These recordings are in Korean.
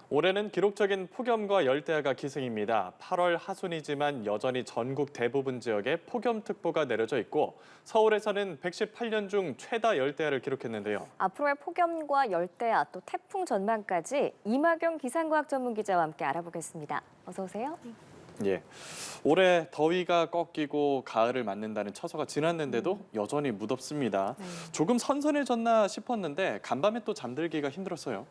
올해는 기록적인 폭염과 열대야가 기승입니다. 8월 하순이지만 여전히 전국 대부분 지역에 폭염특보가 내려져 있고 서울에서는 118년 중 최다 열대야를 기록했는데요. 앞으로의 폭염과 열대야 또 태풍 전망까지 이마경 기상과학 전문 기자와 함께 알아보겠습니다. 어서 오세요. 예, 올해 더위가 꺾이고 가을을 맞는다는 처서가 지났는데도 여전히 무덥습니다. 조금 선선해졌나 싶었는데 간밤에 또 잠들기가 힘들었어요.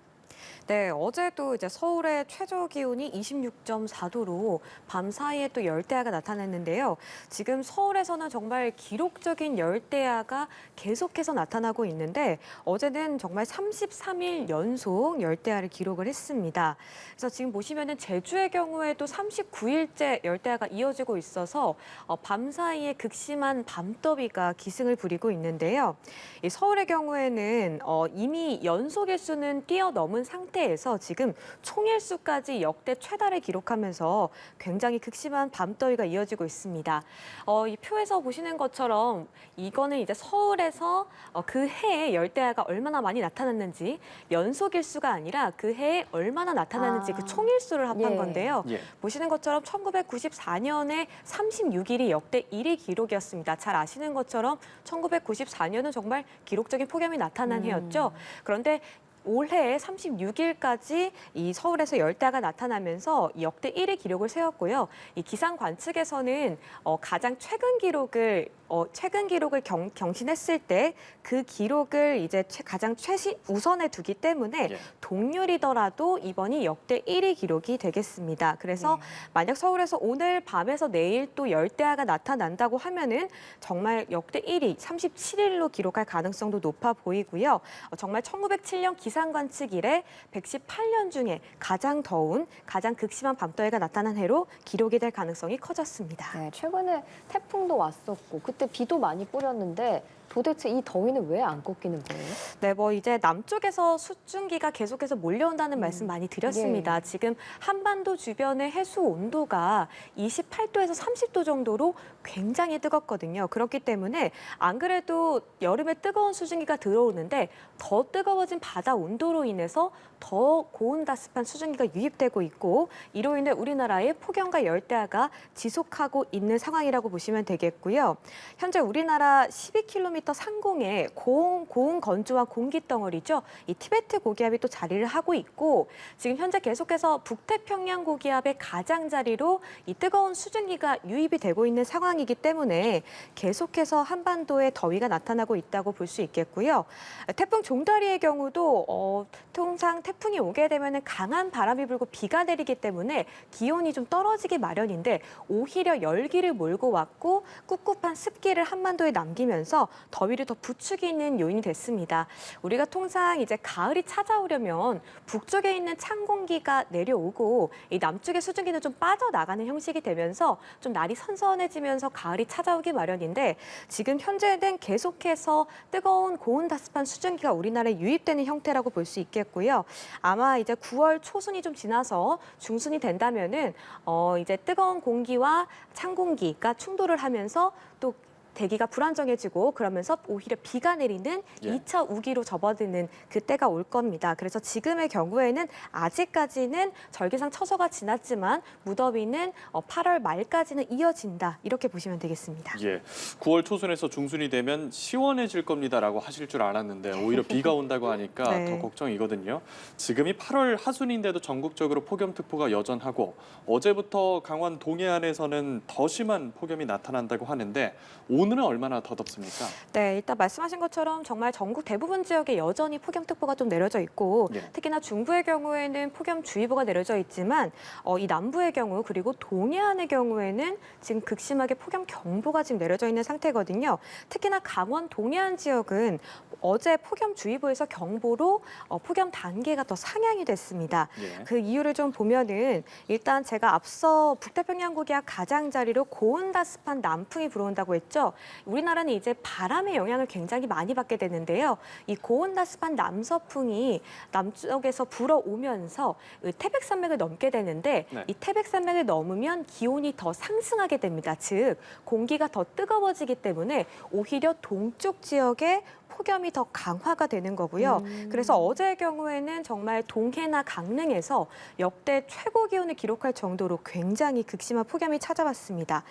네, 어제도 이제 서울의 최저 기온이 26.4도로 밤 사이에 또 열대야가 나타났는데요. 지금 서울에서는 정말 기록적인 열대야가 계속해서 나타나고 있는데 어제는 정말 33일 연속 열대야를 기록을 했습니다. 그래서 지금 보시면은 제주의 경우에도 39일째 열대야가 이어지고 있어서 밤 사이에 극심한 밤더위가 기승을 부리고 있는데요. 이 서울의 경우에는 이미 연속 일수는 뛰어넘은 상태에서 지금 총일수까지 역대 최다를 기록하면서 굉장히 극심한 밤더위가 이어지고 있습니다. 이 표에서 보시는 것처럼 이거는 이제 서울에서 그 해에 열대야가 얼마나 많이 나타났는지 연속 일수가 아니라 그 해에 얼마나 나타났는지 그 총일수를 합한 건데요. 보시는 것처럼 1994년에 36일이 역대 1위 기록이었습니다. 잘 아시는 것처럼 1994년은 정말 기록적인 폭염이 나타난 해였죠. 그런데 올해 36일까지 이 서울에서 열대야가 나타나면서 역대 1위 기록을 세웠고요. 이 기상 관측에서는 가장 최근 기록을 경신했을 때 그 기록을 이제 가장 우선에 두기 때문에 동률이더라도 이번이 역대 1위 기록이 되겠습니다. 그래서 만약 서울에서 오늘 밤에서 내일 또 열대야가 나타난다고 하면은 정말 역대 1위 37일로 기록할 가능성도 높아 보이고요. 정말 1907년 기상 관측 이래 118년 중에 가장 더운, 가장 극심한 밤더위가 나타난 해로 기록이 될 가능성이 커졌습니다. 네, 최근에 태풍도 왔었고 그때 비도 많이 뿌렸는데 도대체 이 더위는 왜 안 꺾이는 거예요? 네, 이제 남쪽에서 수증기가 계속해서 몰려온다는 말씀 많이 드렸습니다. 지금 한반도 주변의 해수 온도가 28도에서 30도 정도로 굉장히 뜨겁거든요. 그렇기 때문에 안 그래도 여름에 뜨거운 수증기가 들어오는데 더 뜨거워진 바다 온도로 인해서 더 고온다습한 수증기가 유입되고 있고 이로 인해 우리나라의 폭염과 열대야가 지속하고 있는 상황이라고 보시면 되겠고요. 현재 우리나라 12km 상공에 고온 건조한 공기 덩어리죠. 이 티베트 고기압이 또 자리를 하고 있고 지금 현재 계속해서 북태평양 고기압의 가장자리로 이 뜨거운 수증기가 유입이 되고 있는 상황이기 때문에 계속해서 한반도에 더위가 나타나고 있다고 볼 수 있겠고요. 태풍 종다리의 경우도 통상 태풍이 오게 되면 강한 바람이 불고 비가 내리기 때문에 기온이 좀 떨어지기 마련인데 오히려 열기를 몰고 왔고 꿉꿉한 습기를 한반도에 남기면서 더위를 더 부추기는 요인이 됐습니다. 우리가 통상 이제 가을이 찾아오려면 북쪽에 있는 찬 공기가 내려오고 이 남쪽의 수증기는 좀 빠져나가는 형식이 되면서 좀 날이 선선해지면서 가을이 찾아오기 마련인데 지금 현재는 계속해서 뜨거운 고온다습한 수증기가 우리나라에 유입되는 형태라고 볼 수 있겠고요. 아마 이제 9월 초순이 좀 지나서 중순이 된다면은 이제 뜨거운 공기와 찬 공기가 충돌을 하면서 또 대기가 불안정해지고 그러면서 오히려 비가 내리는 2차 우기로 접어드는 그때가 올 겁니다. 그래서 지금의 경우에는 아직까지는 절기상 처서가 지났지만 무더위는 8월 말까지는 이어진다. 이렇게 보시면 되겠습니다. 9월 초순에서 중순이 되면 시원해질 겁니다라고 하실 줄 알았는데 오히려 비가 온다고 하니까 더 걱정이거든요. 지금이 8월 하순인데도 전국적으로 폭염특보가 여전하고 어제부터 강원 동해안에서는 더 심한 폭염이 나타난다고 하는데 오늘은 얼마나 더 덥습니까? 네, 일단 말씀하신 것처럼 정말 전국 대부분 지역에 여전히 폭염특보가 좀 내려져 있고 특히나 중부의 경우에는 폭염주의보가 내려져 있지만 이 남부의 경우 그리고 동해안의 경우에는 지금 극심하게 폭염경보가 지금 내려져 있는 상태거든요. 특히나 강원 동해안 지역은 어제 폭염주의보에서 경보로 폭염 단계가 더 상향이 됐습니다. 그 이유를 좀 보면은 일단 제가 앞서 북태평양 고기압 가장자리로 고온다습한 남풍이 불어온다고 했죠. 우리나라는 이제 바람의 영향을 굉장히 많이 받게 되는데요. 이 고온다습한 남서풍이 남쪽에서 불어오면서 태백산맥을 넘게 되는데 네. 이 태백산맥을 넘으면 기온이 더 상승하게 됩니다. 즉 공기가 더 뜨거워지기 때문에 오히려 동쪽 지역에 폭염이 더 강화가 되는 거고요. 그래서 어제의 경우에는 정말 동해나 강릉에서 역대 최고 기온을 기록할 정도로 굉장히 극심한 폭염이 찾아왔습니다.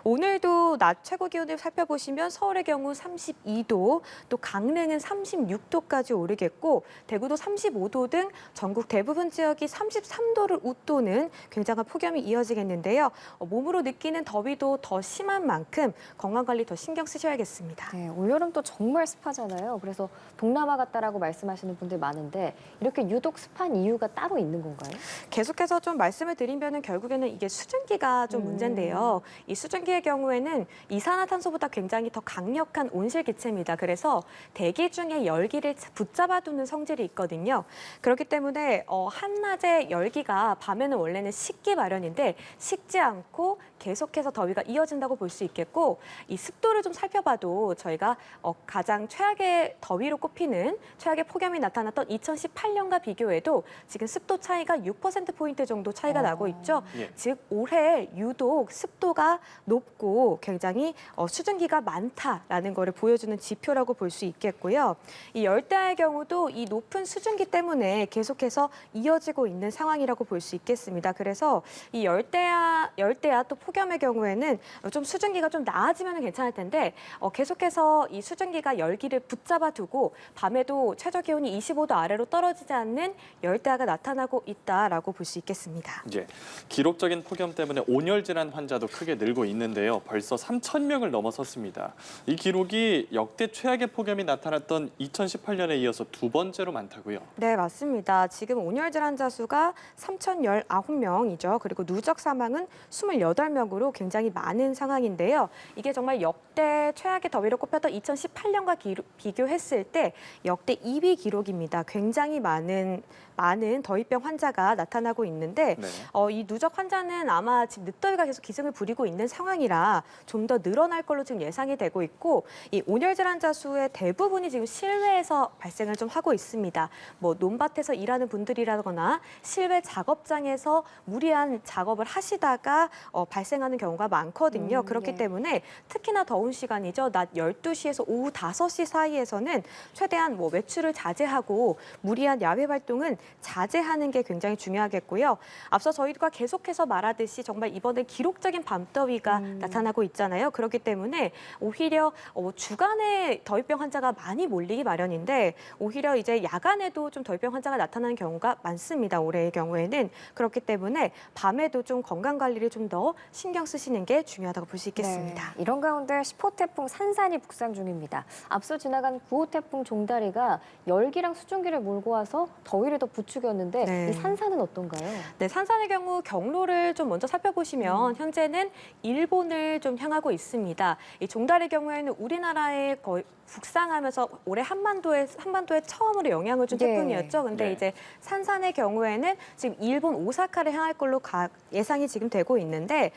오늘도 낮 최고 기온을 살펴보시면 서울의 경우 32도, 또 강릉은 36도까지 오르겠고 대구도 35도 등 전국 대부분 지역이 33도를 웃도는 굉장한 폭염이 이어지겠는데요. 몸으로 느끼는 더위도 더 심한 만큼 건강관리 더 신경 쓰셔야겠습니다. 네, 올여름도 정말 습하잖아요. 그래서 동남아 같다라고 말씀하시는 분들 많은데 이렇게 유독 습한 이유가 따로 있는 건가요? 계속해서 좀 말씀을 드리면은 결국에는 이게 수증기가 좀 문제인데요. 이 수증기의 경우에는 이산화탄소보다 굉장히 더 강력한 온실 기체입니다. 그래서 대기 중에 열기를 붙잡아두는 성질이 있거든요. 그렇기 때문에 한낮에 열기가 밤에는 원래는 식기 마련인데 식지 않고 계속해서 더위가 이어진다고 볼 수 있겠고 이 습도를 좀 살펴봐도 저희가 가장 최악의 더위로 꼽히는 최악의 폭염이 나타났던 2018년과 비교해도 지금 습도 차이가 6%포인트 정도 차이가 나고 있죠. 예. 즉 올해 유독 습도가 높고 굉장히 수증기가 많다라는 거를 보여주는 지표라고 볼 수 있겠고요. 이 열대야의 경우도 이 높은 수증기 때문에 계속해서 이어지고 있는 상황이라고 볼 수 있겠습니다. 그래서 이 열대야 또 폭염의 경우에는 좀 수증기가 좀 나아지면 괜찮을 텐데 계속해서 이 수증기가 열기를 붙잡아 두고 밤에도 최저 기온이 25도 아래로 떨어지지 않는 열대야가 나타나고 있다라고 볼 수 있겠습니다. 예, 기록적인 폭염 때문에 온열 질환 환자도 크게 늘고 있는데요. 벌써 3,000명을 넘어섰습니다. 이 기록이 역대 최악의 폭염이 나타났던 2018년에 이어서 두 번째로 많다고요. 네, 맞습니다. 지금 온열 질환자 수가 3,019명이죠. 그리고 누적 사망은 28명으로 굉장히 많은 상황인데요. 이게 정말 역대 최악의 더위로 꼽혔던 2018년과 비교했을 때 역대 2위 기록입니다. 굉장히 많은 더위병 환자가 나타나고 있는데 네. 이 누적 환자는 아마 지금 늦더위가 계속 기승을 부리고 있는 상황이라 좀 더 늘어날 걸로 지금 예상이 되고 있고 이 온열 질환자 수의 대부분이 지금 실외에서 발생을 좀 하고 있습니다. 뭐 논밭에서 일하는 분들이라거나 실외 작업장에서 무리한 작업을 하시다가 발생하는 경우가 많거든요. 그렇기 네. 때문에 특히나 더운 시간이죠. 낮 12시에서 오후 5시 사이에서는 최대한 뭐 외출을 자제하고 무리한 야외 활동은 자제하는 게 굉장히 중요하겠고요. 앞서 저희가 계속해서 말하듯이 정말 이번에 기록적인 밤더위가 나타나고 있잖아요. 그렇기 때문에 오히려 주간에 더위병 환자가 많이 몰리기 마련인데 오히려 이제 야간에도 좀 더위병 환자가 나타나는 경우가 많습니다. 올해의 경우에는. 그렇기 때문에 밤에도 좀 건강 관리를 좀 더 신경 쓰시는 게 중요하다고 볼 수 있겠습니다. 네, 이런 가운데 10호 태풍 산산이 북상 중입니다. 앞서 지나간 9호 태풍 종다리가 열기랑 수증기를 몰고 와서 더위를 더 부추겼는데 네. 이 산산은 어떤가요? 네, 산산의 경우 경로를 좀 먼저 살펴보시면 현재는 일본을 좀 향하고 있습니다. 이 종달의 경우에는 우리나라에 거의 북상하면서 올해 한반도에 처음으로 영향을 준 네. 태풍이었죠. 근데 네. 이제 산산의 경우에는 지금 일본 오사카를 향할 걸로 예상이 지금 되고 있는데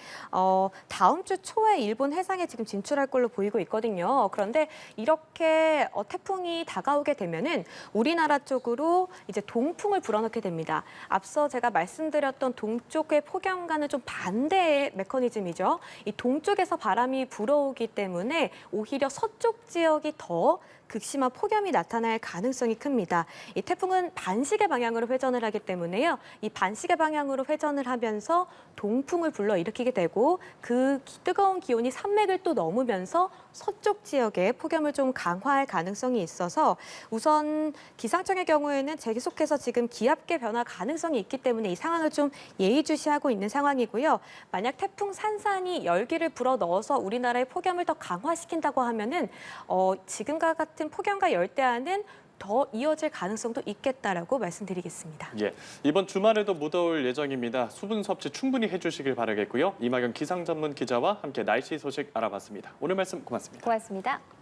다음 주 초에 일본 해상에 지금 진출할 걸로 보이고 있거든요. 그런데 이렇게 태풍이 다가오게 되면은 우리나라 쪽으로 이제 동풍을 불어넣게 됩니다. 앞서 제가 말씀드렸던 동쪽의 폭염과는 좀 반대의 메커니즘이죠. 이 동쪽에서 바람이 불어오기 때문에 오히려 서쪽 지역이 더 극심한 폭염이 나타날 가능성이 큽니다. 이 태풍은 반시계 방향으로 회전을 하기 때문에요. 이 반시계 방향으로 회전을 하면서 동풍을 불러일으키게 되고 그 뜨거운 기온이 산맥을 또 넘으면서 서쪽 지역에 폭염을 좀 강화할 가능성이 있어서 우선 기상청의 경우에는 계속해서 지금 기압계 변화 가능성이 있기 때문에 이 상황을 좀 예의주시하고 있는 상황이고요. 만약 태풍 산산이 열기를 불어넣어서 우리나라의 폭염을 더 강화시킨다고 하면은 지금과 같은 폭염과 열대야는 더 이어질 가능성도 있겠다라고 말씀드리겠습니다. 예, 이번 주말에도 무더울 예정입니다. 수분 섭취 충분히 해주시길 바라겠고요. 이마경 기상 전문 기자와 함께 날씨 소식 알아봤습니다. 오늘 말씀 고맙습니다. 고맙습니다.